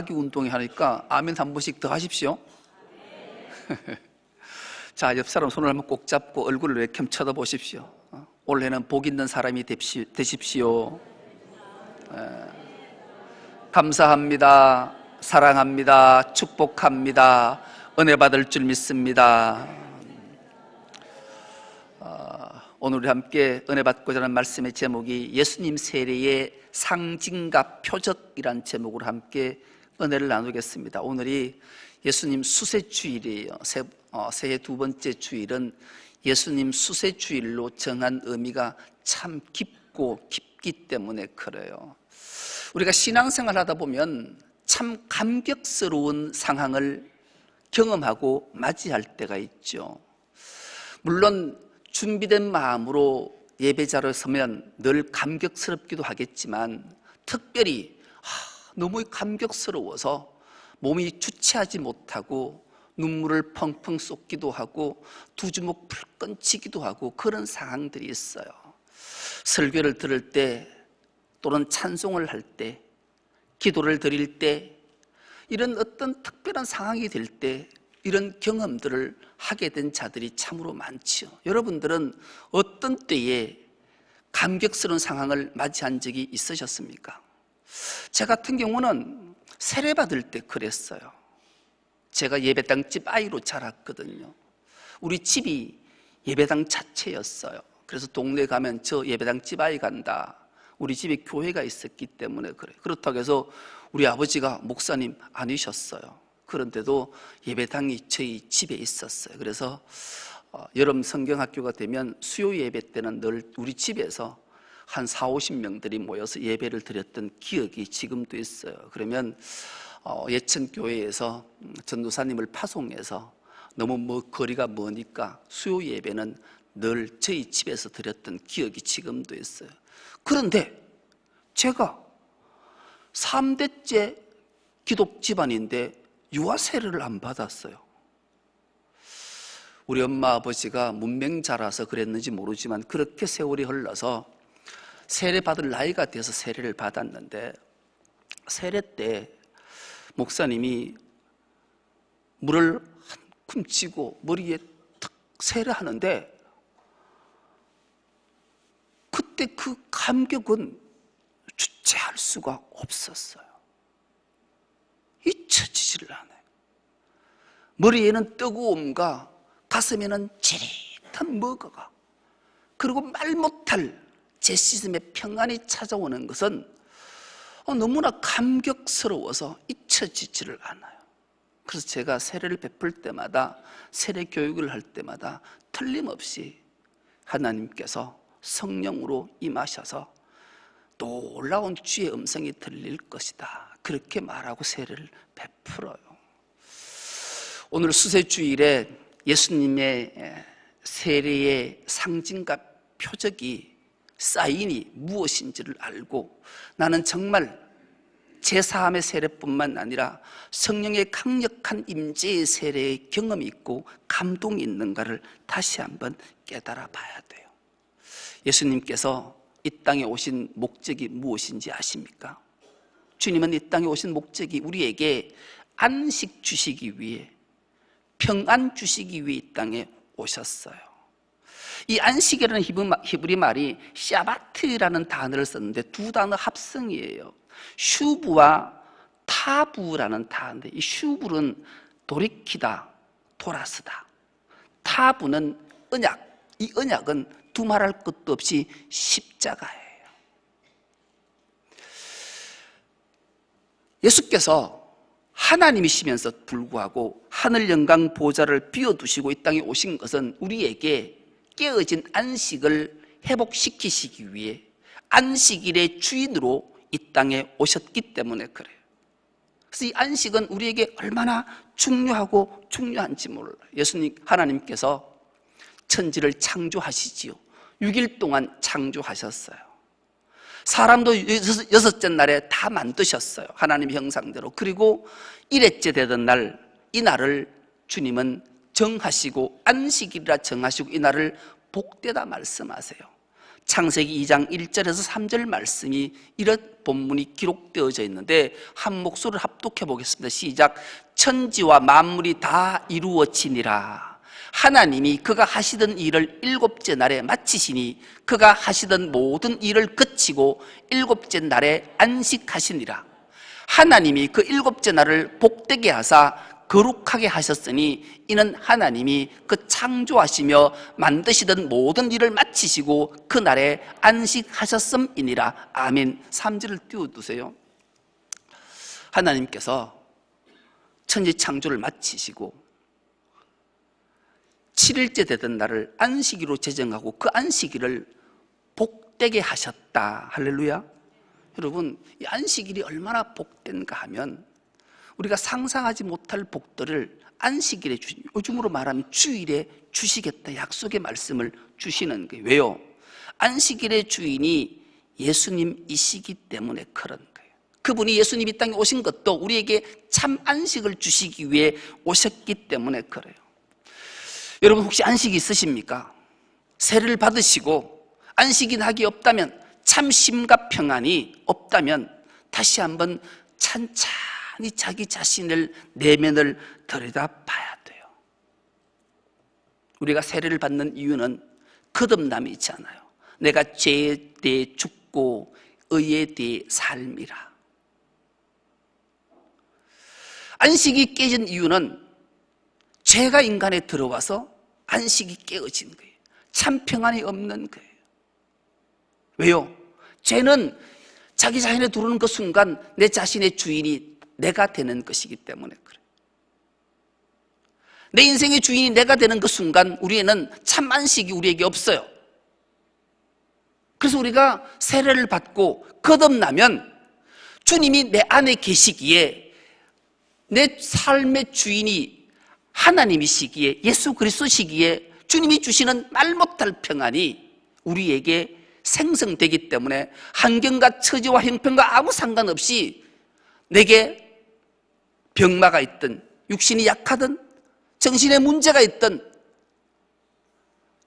자기 운동회 하니까 아멘 한 번씩 더 하십시오. 자, 옆 사람 손을 한번 꼭 잡고 얼굴을 이렇게 쳐다보십시오. 올해는 복 있는 사람이 되십시오. 감사합니다. 사랑합니다. 축복합니다. 은혜 받을 줄 믿습니다. 오늘 우리 함께 은혜 받고자 하는 말씀의 제목이 예수님 세례의 상징과 표적이란 제목으로 함께 은혜를 나누겠습니다. 오늘이 예수님 수세주일이에요. 새해 두 번째 주일은 예수님 수세주일로 정한 의미가 참 깊기 때문에 그래요. 우리가 신앙생활 하다 보면 참 감격스러운 상황을 경험하고 맞이할 때가 있죠. 물론 준비된 마음으로 예배자로 서면 늘 감격스럽기도 하겠지만 특별히 너무 감격스러워서 몸이 주체하지 못하고 눈물을 펑펑 쏟기도 하고 두 주먹 불끈 치기도 하고 그런 상황들이 있어요. 설교를 들을 때 또는 찬송을 할 때, 기도를 드릴 때, 이런 어떤 특별한 상황이 될 때 이런 경험들을 하게 된 자들이 참으로 많지요. 여러분들은 어떤 때에 감격스러운 상황을 맞이한 적이 있으셨습니까? 제 같은 경우는 세례받을 때 그랬어요. 제가 예배당 집 아이로 자랐거든요. 우리 집이 예배당 자체였어요. 그래서 동네 가면 저 예배당 집 아이 간다. 우리 집에 교회가 있었기 때문에 그래요. 그렇다고 해서 우리 아버지가 목사님 아니셨어요. 그런데도 예배당이 저희 집에 있었어요. 그래서 여름 성경학교가 되면 수요 예배 때는 늘 우리 집에서 한 40-50명들이 모여서 예배를 드렸던 기억이 지금도 있어요. 그러면 예천교회에서 전도사님을 파송해서 너무 거리가 머니까 수요 예배는 늘 저희 집에서 드렸던 기억이 지금도 있어요. 그런데 제가 3대째 기독 집안인데 유아 세례를 안 받았어요. 우리 엄마 아버지가 문맹자라서 그랬는지 모르지만 그렇게 세월이 흘러서 세례 받을 나이가 돼서 세례를 받았는데 세례 때 목사님이 물을 한 큼 치고 머리에 탁 세례하는데 그때 그 감격은 주체할 수가 없었어요. 잊혀지지를 않아요. 머리에는 뜨거움과 가슴에는 지릿한 먹어가, 그리고 말 못할 제시즘의 평안이 찾아오는 것은 너무나 감격스러워서 잊혀지지를 않아요. 그래서 제가 세례를 베풀 때마다, 세례 교육을 할 때마다 틀림없이 하나님께서 성령으로 임하셔서 놀라운 주의 음성이 들릴 것이다, 그렇게 말하고 세례를 베풀어요. 오늘 수세주일에 예수님의 세례의 상징과 표적이, 사인이 무엇인지를 알고 나는 정말 제4함의 세례뿐만 아니라 성령의 강력한 임재의 세례의 경험이 있고 감동이 있는가를 다시 한번 깨달아 봐야 돼요. 예수님께서 이 땅에 오신 목적이 무엇인지 아십니까? 주님은 이 땅에 오신 목적이 우리에게 안식 주시기 위해, 평안 주시기 위해 이 땅에 오셨어요. 이 안식이라는 히브리 말이 샤바트라는 단어를 썼는데 두 단어 합성이에요. 슈브와 타부라는 단어인데, 이 슈브는 돌이키다, 돌아서다. 타부는 언약, 이 언약은 두말할 것도 없이 십자가예요. 예수께서 하나님이시면서 불구하고 하늘 영광 보좌를 비워두시고 이 땅에 오신 것은 우리에게 깨어진 안식을 회복시키시기 위해 안식일의 주인으로 이 땅에 오셨기 때문에 그래요. 그래서 이 안식은 우리에게 얼마나 중요하고 중요한지 몰라요. 예수님, 하나님께서 천지를 창조하시지요. 6일 동안 창조하셨어요. 사람도 여섯째 날에 다 만드셨어요. 하나님의 형상대로. 그리고 일회째 되던 날, 이 날을 주님은 정하시고 안식일이라 정하시고 이 날을 복되다 말씀하세요. 창세기 2장 1절에서 3절 말씀이 이런 본문이 기록되어져 있는데 한 목소리를 합독해 보겠습니다. 시작. 천지와 만물이 다 이루어지니라. 하나님이 그가 하시던 일을 일곱째 날에 마치시니 그가 하시던 모든 일을 그치고 일곱째 날에 안식하시니라. 하나님이 그 일곱째 날을 복되게 하사 거룩하게 하셨으니 이는 하나님이 그 창조하시며 만드시던 모든 일을 마치시고 그날에 안식하셨음이니라. 아멘. 3절을 띄워두세요. 하나님께서 천지 창조를 마치시고 7일째 되던 날을 안식일로 제정하고 그 안식일을 복되게 하셨다. 할렐루야. 여러분, 이 안식일이 얼마나 복된가 하면 우리가 상상하지 못할 복들을 안식일에 요즘으로 말하면 주일에 주시겠다 약속의 말씀을 주시는 거예요. 왜요? 안식일의 주인이 예수님이시기 때문에 그런 거예요. 그분이 예수님이 땅에 오신 것도 우리에게 참 안식을 주시기 위해 오셨기 때문에 그래요. 여러분 혹시 안식이 있으십니까? 세례를 받으시고 안식이 낙이 없다면, 참 쉼과 평안이 없다면 다시 한번 찬찬히 자기 자신을 내면을 들여다봐야 돼요. 우리가 세례를 받는 이유는 거듭남이 있잖아요. 내가 죄에 대해 죽고 의에 대해 삶이라. 안식이 깨진 이유는 죄가 인간에 들어와서 안식이 깨어진 거예요. 참 평안이 없는 거예요. 왜요? 죄는 자기 자신에 들어오는 그 순간 내 자신의 주인이 내가 되는 것이기 때문에 그래요. 내 인생의 주인이 내가 되는 그 순간 우리에는 참 안식이 우리에게 없어요. 그래서 우리가 세례를 받고 거듭나면 주님이 내 안에 계시기에 내 삶의 주인이 하나님이시기에, 예수 그리스도시기에 주님이 주시는 말 못할 평안이 우리에게 생성되기 때문에 환경과 처지와 형편과 아무 상관없이 내게 병마가 있든 육신이 약하든 정신에 문제가 있든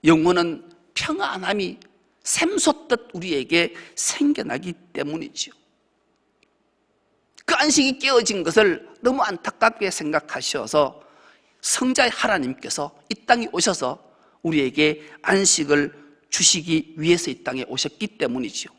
영혼은 평안함이 샘솟듯 우리에게 생겨나기 때문이죠. 그 안식이 깨어진 것을 너무 안타깝게 생각하셔서 성자의 하나님께서 이 땅에 오셔서 우리에게 안식을 주시기 위해서 이 땅에 오셨기 때문이죠.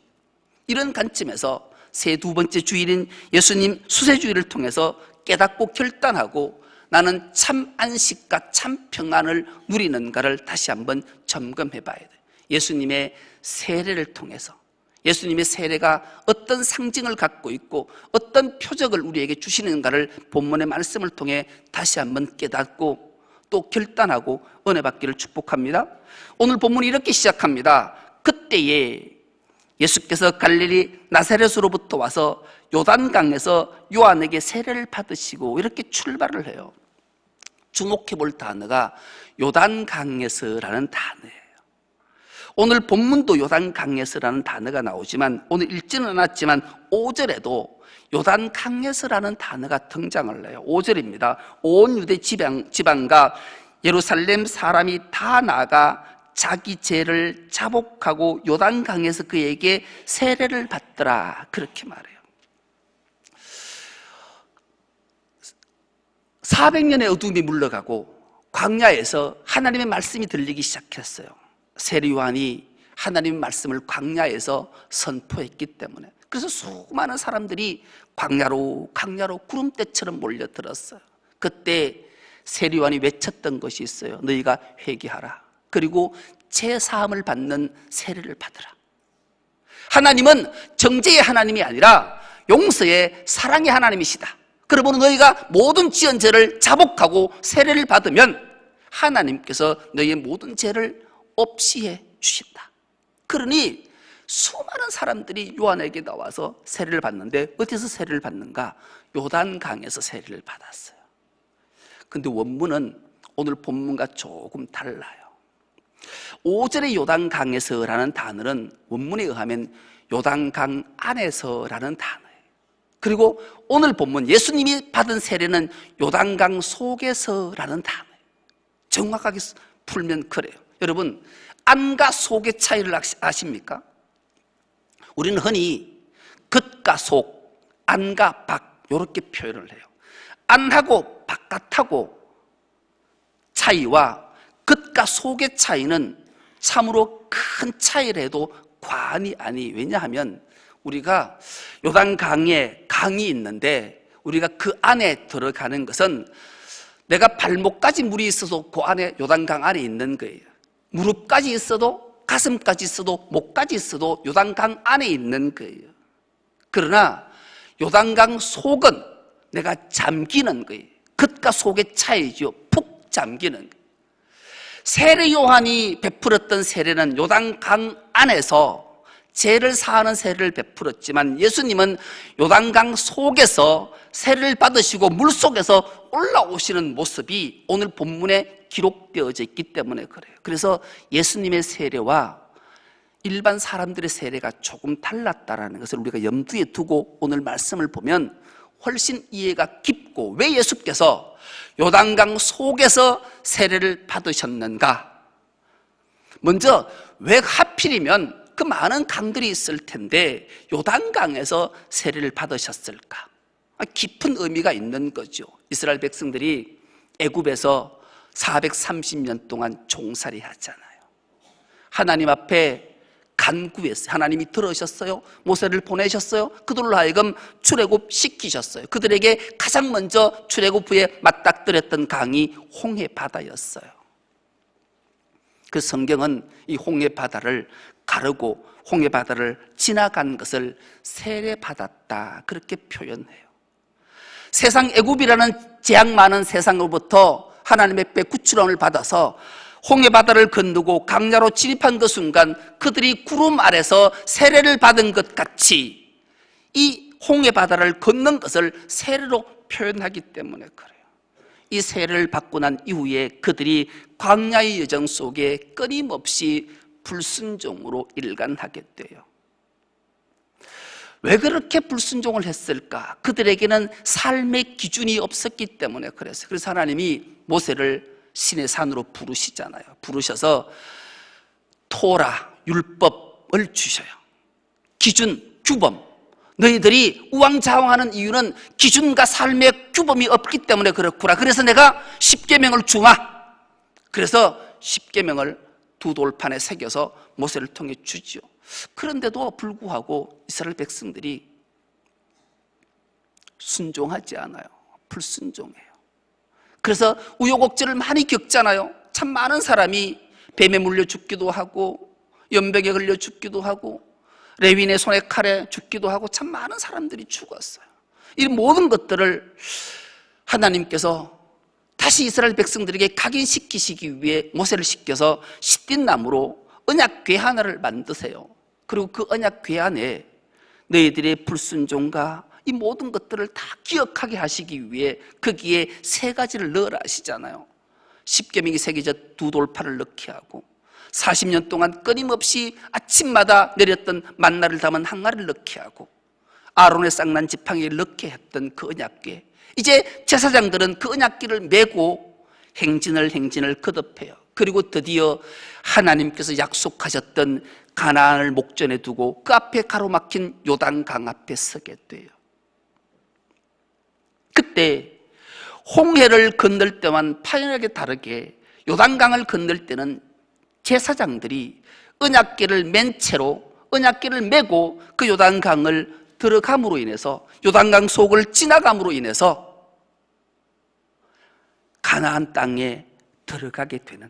이런 관점에서 새 두 번째 주일인 예수님 수세주일을 통해서 깨닫고 결단하고 나는 참 안식과 참 평안을 누리는가를 다시 한번 점검해 봐야 돼요. 예수님의 세례를 통해서, 예수님의 세례가 어떤 상징을 갖고 있고 어떤 표적을 우리에게 주시는가를 본문의 말씀을 통해 다시 한번 깨닫고 또 결단하고 은혜 받기를 축복합니다. 오늘 본문이 이렇게 시작합니다. 그때에 예수께서 갈릴리 나사렛으로부터 와서 요단강에서 요한에게 세례를 받으시고 이렇게 출발을 해요. 주목해 볼 단어가 요단강에서라는 단어예요. 오늘 본문도 요단강에서라는 단어가 나오지만 오늘 읽지는 않았지만 5절에도 요단강에서라는 단어가 등장을 해요. 5절입니다. 온 유대 지방과 예루살렘 사람이 다 나가 자기 죄를 자복하고 요단강에서 그에게 세례를 받더라. 그렇게 말해요. 400년의 어둠이 물러가고 광야에서 하나님의 말씀이 들리기 시작했어요. 세례 요한이 하나님의 말씀을 광야에서 선포했기 때문에. 그래서 수많은 사람들이 광야로 구름대처럼 몰려들었어요. 그때 세례 요한이 외쳤던 것이 있어요. 너희가 회개하라. 그리고 죄사함을 받는 세례를 받으라. 하나님은 정죄의 하나님이 아니라 용서의 사랑의 하나님이시다. 그러므로 너희가 모든 지은 죄를 자복하고 세례를 받으면 하나님께서 너희의 모든 죄를 없이해 주신다. 그러니 수많은 사람들이 요한에게 나와서 세례를 받는데 어디서 세례를 받는가? 요단강에서 세례를 받았어요. 근데 원문은 오늘 본문과 조금 달라요. 5절의 요단강에서라는 단어는 원문에 의하면 요단강 안에서라는 단어예요. 그리고 오늘 본문 예수님이 받은 세례는 요단강 속에서라는 단어예요. 정확하게 풀면 그래요. 여러분, 안과 속의 차이를 아십니까? 우리는 흔히 겉과 속, 안과 밖 이렇게 표현을 해요. 안하고 바깥하고 차이와 겉과 속의 차이는 참으로 큰 차이라도 과언이 아니. 왜냐하면 우리가 요단강에 강이 있는데 우리가 그 안에 들어가는 것은 내가 발목까지 물이 있어도 그 안에 요단강 안에 있는 거예요. 무릎까지 있어도, 가슴까지 있어도, 목까지 있어도 요단강 안에 있는 거예요. 그러나 요단강 속은 내가 잠기는 거예요. 겉과 속의 차이죠. 푹 잠기는 거예요. 세례 요한이 베풀었던 세례는 요단강 안에서 죄를 사하는 세례를 베풀었지만 예수님은 요단강 속에서 세례를 받으시고 물속에서 올라오시는 모습이 오늘 본문에 기록되어져 있기 때문에 그래요. 그래서 예수님의 세례와 일반 사람들의 세례가 조금 달랐다는 것을 우리가 염두에 두고 오늘 말씀을 보면 훨씬 이해가 깊고, 왜 예수께서 요단강 속에서 세례를 받으셨는가? 먼저 왜 하필이면 그 많은 강들이 있을 텐데 요단강에서 세례를 받으셨을까? 깊은 의미가 있는 거죠. 이스라엘 백성들이 애굽에서 430년 동안 종살이 하잖아요. 하나님 앞에 간구했어요. 하나님이 들으셨어요. 모세를 보내셨어요. 그들로 하여금 출애굽 시키셨어요. 그들에게 가장 먼저 출애굽 후에 맞닥뜨렸던 강이 홍해 바다였어요. 그 성경은 이 홍해 바다를 가르고 홍해 바다를 지나간 것을 세례받았다 그렇게 표현해요. 세상 애굽이라는 재앙 많은 세상으로부터 하나님의 배 구출함을 받아서 홍해 바다를 건너고 강야로 진입한 그 순간 그들이 구름 아래서 세례를 받은 것 같이 이 홍해 바다를 건넌 것을 세례로 표현하기 때문에 그래요. 이 세례를 받고 난 이후에 그들이 광야의 여정 속에 끊임없이 불순종으로 일관하게 돼요. 왜 그렇게 불순종을 했을까? 그들에게는 삶의 기준이 없었기 때문에 그랬어요. 그래서 하나님이 모세를 신의 산으로 부르시잖아요. 부르셔서 토라, 율법을 주셔요. 기준, 규범. 너희들이 우왕좌왕하는 이유는 기준과 삶의 규범이 없기 때문에 그렇구나. 그래서 내가 십계명을 주마. 그래서 십계명을 두 돌판에 새겨서 모세를 통해 주지요. 그런데도 불구하고 이스라엘 백성들이 순종하지 않아요. 불순종해요. 그래서 우여곡절을 많이 겪잖아요. 참 많은 사람이 뱀에 물려 죽기도 하고 연병에 걸려 죽기도 하고 레위인의 손에 칼에 죽기도 하고 참 많은 사람들이 죽었어요. 이 모든 것들을 하나님께서 다시 이스라엘 백성들에게 각인시키시기 위해 모세를 시켜서 시띠나무로 언약궤 하나를 만드세요. 그리고 그 언약궤 안에 너희들의 불순종과 이 모든 것들을 다 기억하게 하시기 위해 거기에 세 가지를 넣으라 하시잖아요. 십계명이 새겨져 두 돌판을 넣게 하고 40년 동안 끊임없이 아침마다 내렸던 만나를 담은 항아리를 넣게 하고 아론의 쌍난 지팡이에 넣게 했던 그 언약궤, 이제 제사장들은 그 언약궤를 메고 행진을 거듭해요. 그리고 드디어 하나님께서 약속하셨던 가나안을 목전에 두고 그 앞에 가로막힌 요단강 앞에 서게 돼요. 그때 홍해를 건널 때만 파연하게 다르게 요단강을 건널 때는 제사장들이 언약궤를 맨 채로 언약궤를 메고 그 요단강을 들어감으로 인해서 요단강 속을 지나감으로 인해서 가나안 땅에 들어가게 되는,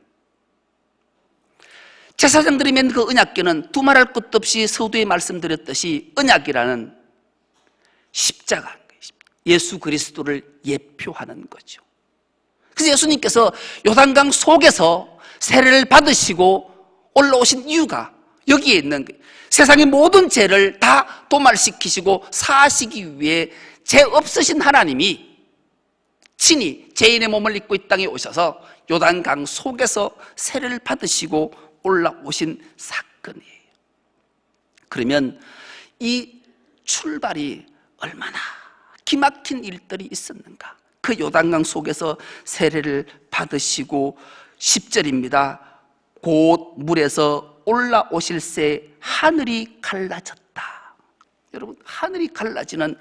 제사장들이 맨 그 언약궤는 두말할 것도 없이 서두에 말씀드렸듯이 언약이라는 십자가, 예수 그리스도를 예표하는 거죠. 그래서 예수님께서 요단강 속에서 세례를 받으시고 올라오신 이유가 여기에 있는 거예요. 세상의 모든 죄를 다 도말시키시고 사하시기 위해 죄 없으신 하나님이 친히 죄인의 몸을 입고 이 땅에 오셔서 요단강 속에서 세례를 받으시고 올라오신 사건이에요. 그러면 이 출발이 얼마나 기막힌 일들이 있었는가? 그 요단강 속에서 세례를 받으시고 10절입니다. 곧 물에서 올라오실새 하늘이 갈라졌다. 여러분, 하늘이 갈라지는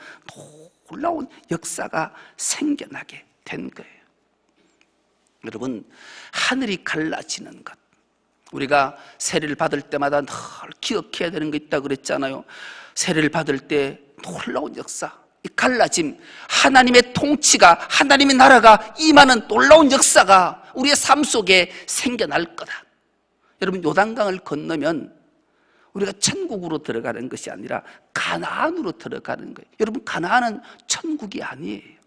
놀라운 역사가 생겨나게 된 거예요. 여러분, 하늘이 갈라지는 것, 우리가 세례를 받을 때마다 늘 기억해야 되는 거 있다고 그랬잖아요. 세례를 받을 때 놀라운 역사, 이 갈라짐, 하나님의 통치가, 하나님의 나라가 임하는 놀라운 역사가 우리의 삶 속에 생겨날 거다. 여러분, 요단강을 건너면 우리가 천국으로 들어가는 것이 아니라 가나안으로 들어가는 거예요. 여러분, 가나안은 천국이 아니에요.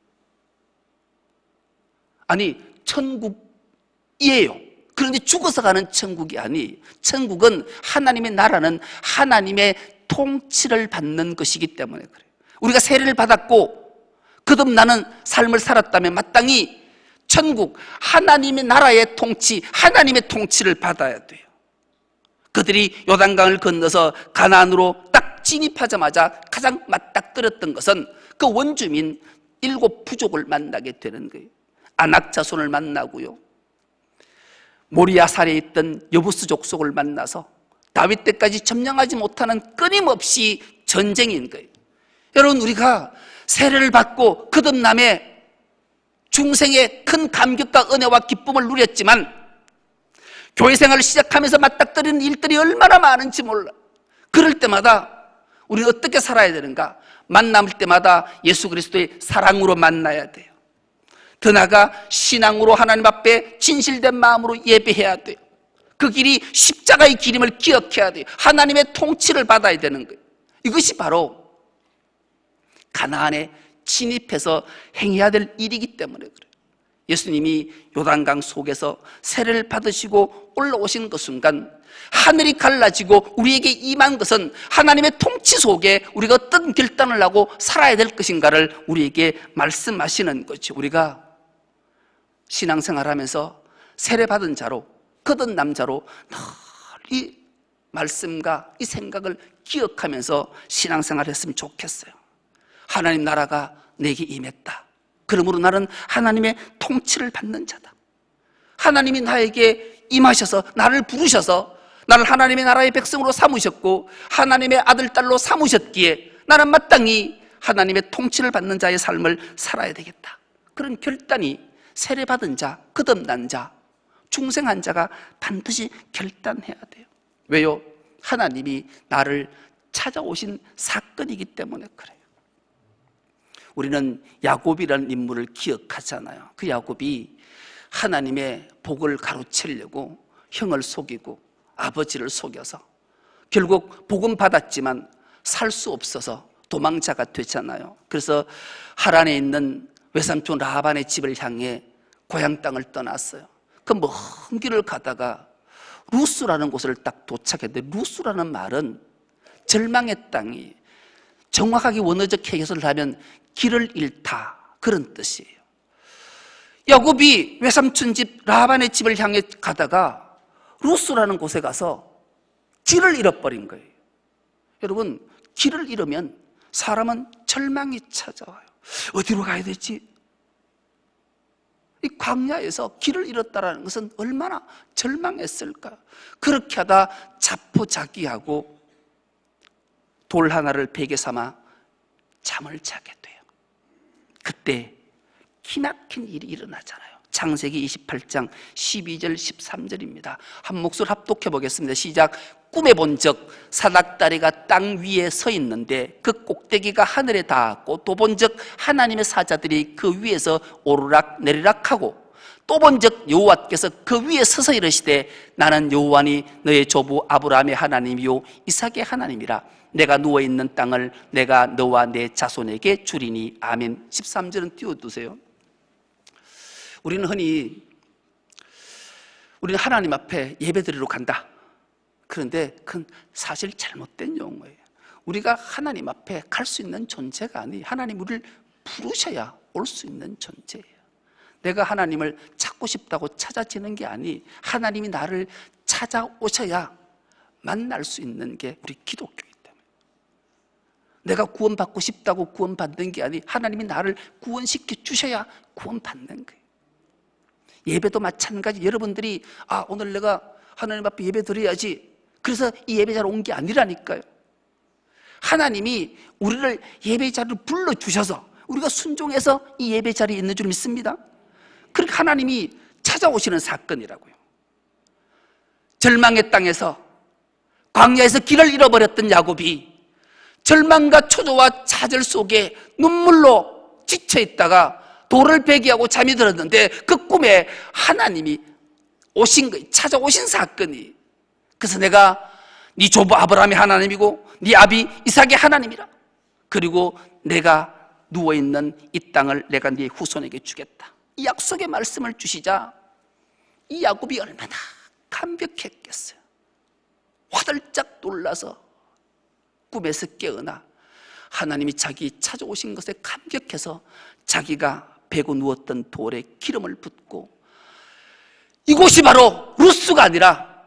아니, 천국이에요. 그런데 죽어서 가는 천국이 아니에요. 천국은, 하나님의 나라는 하나님의 통치를 받는 것이기 때문에 그래요. 우리가 세례를 받았고 거듭나는 삶을 살았다면 마땅히 천국, 하나님의 나라의 통치, 하나님의 통치를 받아야 돼요. 그들이 요단강을 건너서 가나안으로 딱 진입하자마자 가장 맞닥뜨렸던 것은 그 원주민 7 부족을 만나게 되는 거예요. 아낙 자손을 만나고요, 모리아산에 있던 여부스 족속을 만나서 다윗 때까지 점령하지 못하는 끊임없이 전쟁인 거예요. 여러분, 우리가 세례를 받고 거듭남에 중생의 큰 감격과 은혜와 기쁨을 누렸지만 교회 생활을 시작하면서 맞닥뜨리는 일들이 얼마나 많은지 몰라. 그럴 때마다 우리는 어떻게 살아야 되는가? 만날 때마다 예수 그리스도의 사랑으로 만나야 돼요. 더 나아가 신앙으로 하나님 앞에 진실된 마음으로 예배해야 돼요. 그 길이 십자가의 길임을 기억해야 돼요. 하나님의 통치를 받아야 되는 거예요. 이것이 바로 가나안에 진입해서 행해야 될 일이기 때문에 그래요. 예수님이 요단강 속에서 세례를 받으시고 올라오신 그 순간 하늘이 갈라지고 우리에게 임한 것은 하나님의 통치 속에 우리가 어떤 결단을 하고 살아야 될 것인가를 우리에게 말씀하시는 거죠. 우리가 신앙생활하면서 세례받은 자로, 거듭난 자로 늘 이 말씀과 이 생각을 기억하면서 신앙생활을 했으면 좋겠어요. 하나님 나라가 내게 임했다. 그러므로 나는 하나님의 통치를 받는 자다. 하나님이 나에게 임하셔서 나를 부르셔서 나를 하나님의 나라의 백성으로 삼으셨고 하나님의 아들, 딸로 삼으셨기에 나는 마땅히 하나님의 통치를 받는 자의 삶을 살아야 되겠다. 그런 결단이 세례받은 자, 거듭난 자, 중생한 자가 반드시 결단해야 돼요. 왜요? 하나님이 나를 찾아오신 사건이기 때문에 그래요. 우리는 야곱이라는 인물을 기억하잖아요. 그 야곱이 하나님의 복을 가로채려고 형을 속이고 아버지를 속여서 결국 복은 받았지만 살 수 없어서 도망자가 되잖아요. 그래서 하란에 있는 외삼촌 라반의 집을 향해 고향 땅을 떠났어요. 그 먼 길을 가다가 루스라는 곳을 딱 도착했는데, 루스라는 말은 절망의 땅이, 정확하게 원어적 해석을 하면 길을 잃다, 그런 뜻이에요. 야곱이 외삼촌 집 라반의 집을 향해 가다가 루스라는 곳에 가서 길을 잃어버린 거예요. 여러분, 길을 잃으면 사람은 절망이 찾아와요. 어디로 가야 되지? 이 광야에서 길을 잃었다는 것은 얼마나 절망했을까. 그렇게 하다 자포자기하고 돌 하나를 베개 삼아 잠을 자게 돼요. 그때 기막힌 일이 일어나잖아요. 창세기 28장 12절 13절입니다. 한 목소리 합독해 보겠습니다. 시작. 꿈에 본 적 사닥다리가 땅 위에 서 있는데 그 꼭대기가 하늘에 닿았고, 또 본 적 하나님의 사자들이 그 위에서 오르락 내리락하고, 또 본 적 여호와께서 그 위에 서서 이르시되 나는 여호와니 너의 조부 아브라함의 하나님이요 이삭의 하나님이라. 내가 누워있는 땅을 내가 너와 내 자손에게 주리니. 아멘. 13절은 띄워두세요. 우리는 흔히 우리는 하나님 앞에 예배드리러 간다. 그런데 그건 사실 잘못된 용어예요. 우리가 하나님 앞에 갈 수 있는 존재가 아니에요. 하나님 우리를 부르셔야 올 수 있는 존재예요. 내가 하나님을 찾고 싶다고 찾아지는 게 아니, 하나님이 나를 찾아오셔야 만날 수 있는 게 우리 기독교이기 때문에. 내가 구원받고 싶다고 구원받는 게 아니, 하나님이 나를 구원시켜 주셔야 구원받는 거예요. 예배도 마찬가지. 여러분들이 오늘 내가 하나님 앞에 예배 드려야지. 그래서 이 예배자로 온 게 아니라니까요. 하나님이 우리를 예배자로 불러주셔서 우리가 순종해서 이 예배자리에 있는 줄 믿습니다. 그렇게 하나님이 찾아오시는 사건이라고요. 절망의 땅에서, 광야에서 길을 잃어버렸던 야곱이 절망과 초조와 좌절 속에 눈물로 지쳐있다가 돌을 베기하고 잠이 들었는데 그 꿈에 하나님이 오신 거예요. 찾아오신 사건이. 그래서 내가 네 조부 아브라함의 하나님이고 네 아비 이삭의 하나님이라. 그리고 내가 누워있는 이 땅을 내가 네 후손에게 주겠다. 이 약속의 말씀을 주시자 이 야곱이 얼마나 감격했겠어요. 화들짝 놀라서 꿈에서 깨어나 하나님이 자기 찾아오신 것에 감격해서 자기가 베고 누웠던 돌에 기름을 붓고, 이곳이 바로 루스가 아니라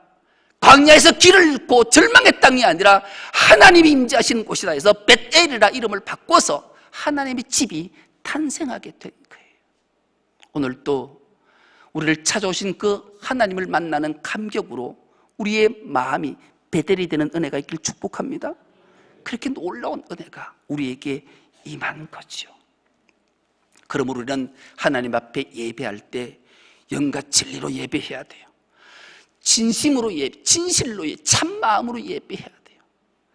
광야에서 길을 잃고 절망의 땅이 아니라 하나님이 임재하시는 곳이라 해서 벳엘이라 이름을 바꿔서 하나님의 집이 탄생하게 된 거예요. 오늘 또 우리를 찾아오신 그 하나님을 만나는 감격으로 우리의 마음이 베델이 되는 은혜가 있길 축복합니다. 그렇게 놀라운 은혜가 우리에게 임한 거죠. 그러므로 우리는 하나님 앞에 예배할 때 영과 진리로 예배해야 돼요. 진심으로 진실로 참마음으로 예배해야 돼요.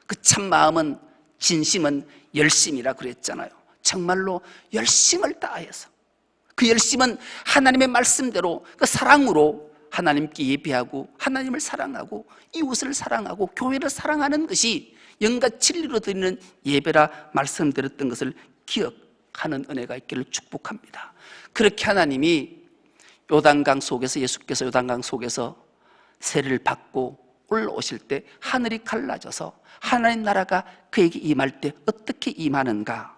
그 참마음은, 진심은 열심이라 그랬잖아요. 정말로 열심을 다해서, 그 열심은 하나님의 말씀대로 그 사랑으로 하나님께 예배하고 하나님을 사랑하고 이웃을 사랑하고 교회를 사랑하는 것이 영과 진리로 드리는 예배라 말씀드렸던 것을 기억하는 은혜가 있기를 축복합니다. 그렇게 하나님이 요단강 속에서, 예수께서 요단강 속에서 세례를 받고 올라오실 때 하늘이 갈라져서 하나님 나라가 그에게 임할 때 어떻게 임하는가?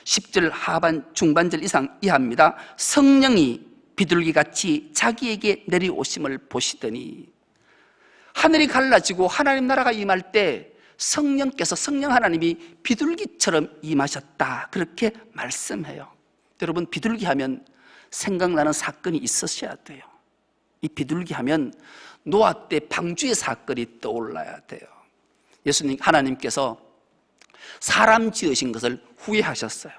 10절 하반 중반절 이상 이하입니다. 성령이 비둘기같이 자기에게 내려오심을 보시더니, 하늘이 갈라지고 하나님 나라가 임할 때 성령께서, 성령 하나님이 비둘기처럼 임하셨다, 그렇게 말씀해요. 여러분, 비둘기 하면 생각나는 사건이 있으셔야 돼요. 이 비둘기 하면 노아 때 방주의 사건이 떠올라야 돼요. 예수님, 하나님께서 사람 지으신 것을 후회하셨어요.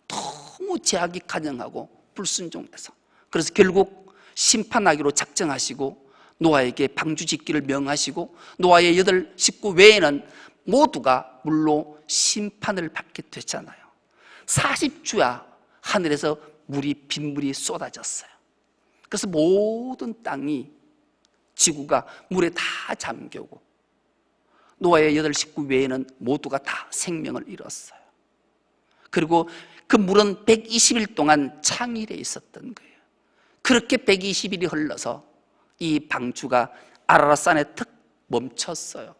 너무 제약이 간영하고 불순종해서. 그래서 결국 심판하기로 작정하시고 노아에게 방주 짓기를 명하시고 노아의 8 식구 외에는 모두가 물로 심판을 받게 됐잖아요. 40주야 하늘에서 빗물이 쏟아졌어요. 그래서 모든 땅이, 지구가 물에 다 잠겨고 노아의 8 식구 외에는 모두가 다 생명을 잃었어요. 그리고 그 물은 120일 동안 창일에 있었던 거예요. 그렇게 120일이 흘러서 이 방주가 아라랏산에 턱 멈췄어요.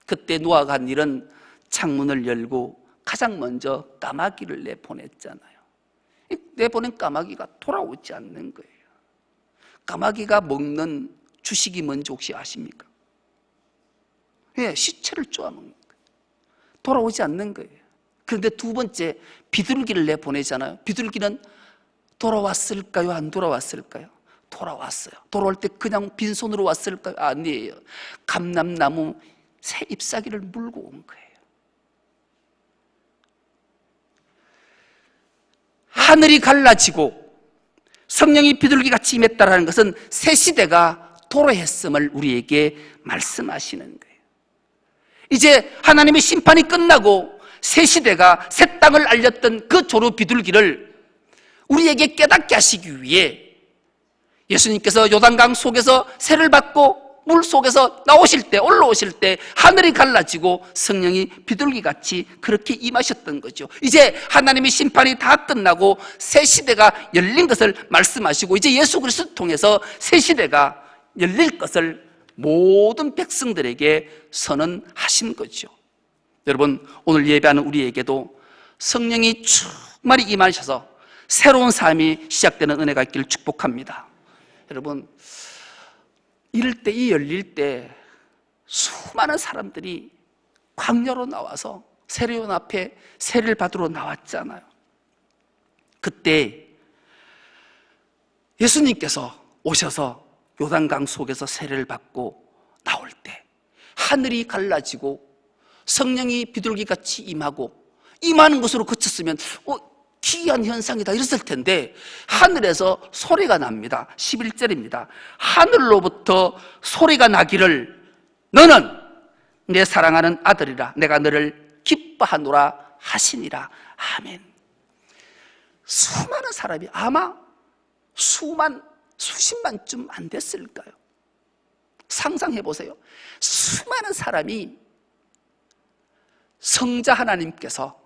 그때 노아가 한 일은 창문을 열고 가장 먼저 까마귀를 내보냈잖아요. 내보낸 까마귀가 돌아오지 않는 거예요. 까마귀가 먹는 주식이 뭔지 혹시 아십니까? 예, 시체를 쪼아먹는 거예요. 돌아오지 않는 거예요. 그런데 두 번째 비둘기를 내보내잖아요. 비둘기는 돌아왔을까요? 안 돌아왔을까요? 돌아왔어요. 돌아올 때 그냥 빈손으로 왔을까요? 아니에요. 감람나무 새 잎사귀를 물고 온 거예요. 하늘이 갈라지고 성령이 비둘기같이 임했다라는 것은 새 시대가 도래했음을 우리에게 말씀하시는 거예요. 이제 하나님의 심판이 끝나고 새 시대가, 새 땅을 알렸던 그 조루 비둘기를 우리에게 깨닫게 하시기 위해 예수님께서 요단강 속에서 세를 받고 물 속에서 나오실 때, 올라오실 때 하늘이 갈라지고 성령이 비둘기같이 그렇게 임하셨던 거죠. 이제 하나님의 심판이 다 끝나고 새 시대가 열린 것을 말씀하시고, 이제 예수 그리스도를 통해서 새 시대가 열릴 것을 모든 백성들에게 선언하신 거죠. 여러분, 오늘 예배하는 우리에게도 성령이 충만히 임하셔서 새로운 삶이 시작되는 은혜가 있기를 축복합니다. 여러분, 이럴 때, 이 열릴 때 수많은 사람들이 광야로 나와서 세례요한 앞에 세례를 받으러 나왔잖아요. 그때 예수님께서 오셔서 요단강 속에서 세례를 받고 나올 때 하늘이 갈라지고 성령이 비둘기같이 임하는 것으로 그쳤으면 기이한 현상이다 이랬을 텐데 하늘에서 소리가 납니다. 11절입니다. 하늘로부터 소리가 나기를 너는 내 사랑하는 아들이라 내가 너를 기뻐하노라 하시니라. 아멘. 수많은 사람이 아마 수십만쯤 안 됐을까요? 상상해 보세요. 수많은 사람이 성자 하나님께서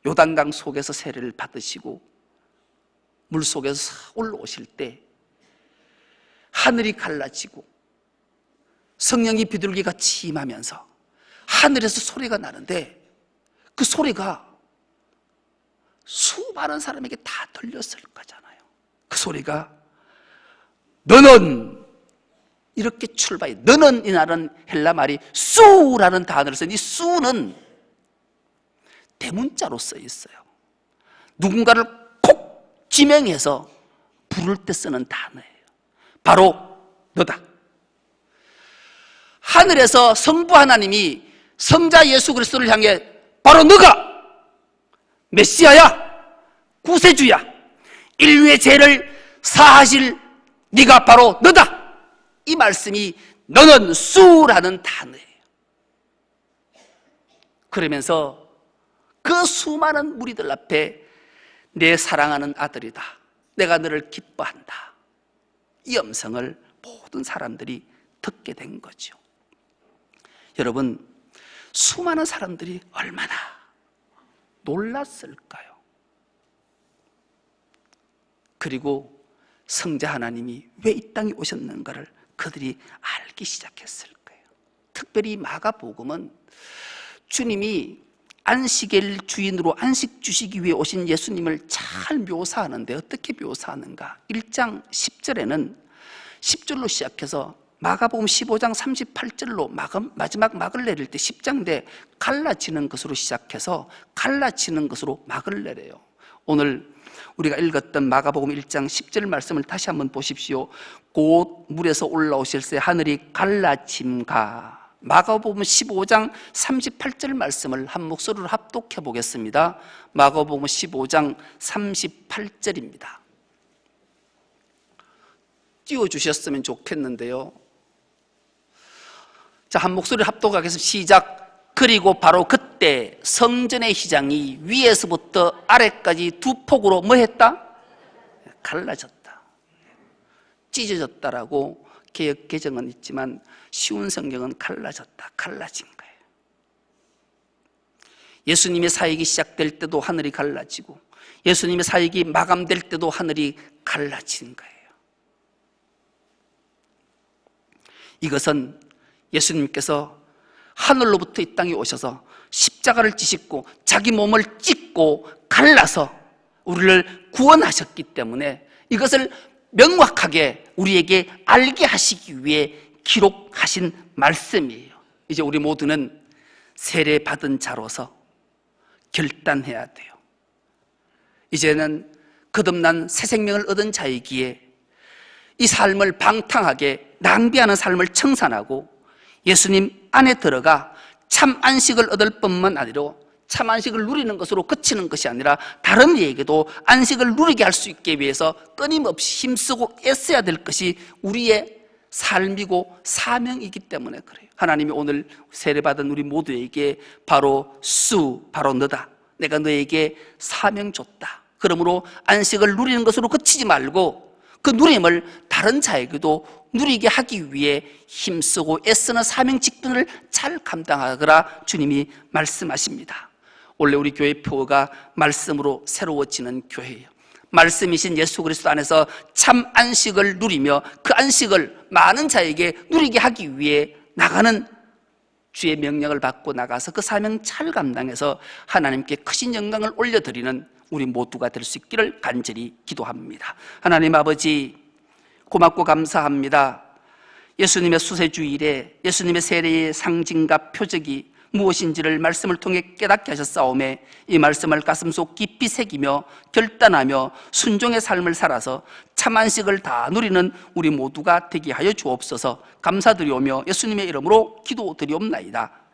요단강 속에서 세례를 받으시고 물속에서 올라오실 때 하늘이 갈라지고 성령이 비둘기같이 임하면서 하늘에서 소리가 나는데 그 소리가 수많은 사람에게 다 들렸을 거잖아요. 그 소리가 너는 이렇게 출발해. 너는 이라는 헬라 말이 수라는 단어를 쓴 이 수는 대문자로 써 있어요. 누군가를 콕 지명해서 부를 때 쓰는 단어예요. 바로 너다. 하늘에서 성부 하나님이 성자 예수 그리스도를 향해 바로 너가 메시아야, 구세주야, 인류의 죄를 사하실 네가 바로 너다. 이 말씀이 너는 수라는 단어예요. 그러면서 그 수많은 무리들 앞에 내 사랑하는 아들이다, 내가 너를 기뻐한다, 이 음성을 모든 사람들이 듣게 된 거죠. 여러분, 수많은 사람들이 얼마나 놀랐을까요? 그리고 성자 하나님이 왜 이 땅에 오셨는가를 그들이 알기 시작했을 거예요. 특별히 마가복음은 주님이 안식일 주인으로 안식 주시기 위해 오신 예수님을 잘 묘사하는데 어떻게 묘사하는가? 1장 10절에는 10절로 시작해서 마가복음 15장 38절로 마지막 막을 내릴 때 10장대 갈라지는 것으로 시작해서 갈라지는 것으로 막을 내려요. 오늘 우리가 읽었던 마가복음 1장 10절 말씀을 다시 한번 보십시오. 곧 물에서 올라오실 새 하늘이 갈라짐가. 마가복음 15장 38절 말씀을 한 목소리로 합독해 보겠습니다. 마가복음 15장 38절입니다. 띄워주셨으면 좋겠는데요. 자, 한 목소리로 합독하겠습니다. 시작. 그리고 바로 그때 성전의 휘장이 위에서부터 아래까지 두 폭으로 뭐 했다? 갈라졌다, 찢어졌다라고 개역 개정은 있지만 쉬운 성경은 갈라졌다, 갈라진 거예요. 예수님의 사역이 시작될 때도 하늘이 갈라지고 예수님의 사역이 마감될 때도 하늘이 갈라진 거예요. 이것은 예수님께서 하늘로부터 이 땅에 오셔서 십자가를 지시고 자기 몸을 찢고 갈라서 우리를 구원하셨기 때문에 이것을 명확하게 우리에게 알게 하시기 위해 기록하신 말씀이에요. 이제 우리 모두는 세례받은 자로서 결단해야 돼요. 이제는 거듭난 새 생명을 얻은 자이기에 이 삶을 방탕하게 낭비하는 삶을 청산하고 예수님 안에 들어가 참 안식을 얻을 뿐만 아니라 참 안식을 누리는 것으로 그치는 것이 아니라 다른 이에게도 안식을 누리게 할 수 있기 위해서 끊임없이 힘쓰고 애써야 될 것이 우리의 삶이고 사명이기 때문에 그래요. 하나님이 오늘 세례받은 우리 모두에게 바로 바로 너다, 내가 너에게 사명 줬다, 그러므로 안식을 누리는 것으로 그치지 말고 그 누림을 다른 자에게도 누리게 하기 위해 힘쓰고 애쓰는 사명 직분을 잘 감당하거라 주님이 말씀하십니다. 원래 우리 교회 표어가 말씀으로 새로워지는 교회예요. 말씀이신 예수 그리스도 안에서 참 안식을 누리며 그 안식을 많은 자에게 누리게 하기 위해 나가는 주의 명령을 받고 나가서 그 사명 잘 감당해서 하나님께 크신 영광을 올려드리는 우리 모두가 될 수 있기를 간절히 기도합니다. 하나님 아버지, 고맙고 감사합니다. 예수님의 수세주일에 예수님의 세례의 상징과 표적이 무엇인지를 말씀을 통해 깨닫게 하셨사오매 이 말씀을 가슴속 깊이 새기며 결단하며 순종의 삶을 살아서 참 안식을 다 누리는 우리 모두가 되게 하여 주옵소서. 감사드리오며 예수님의 이름으로 기도드리옵나이다.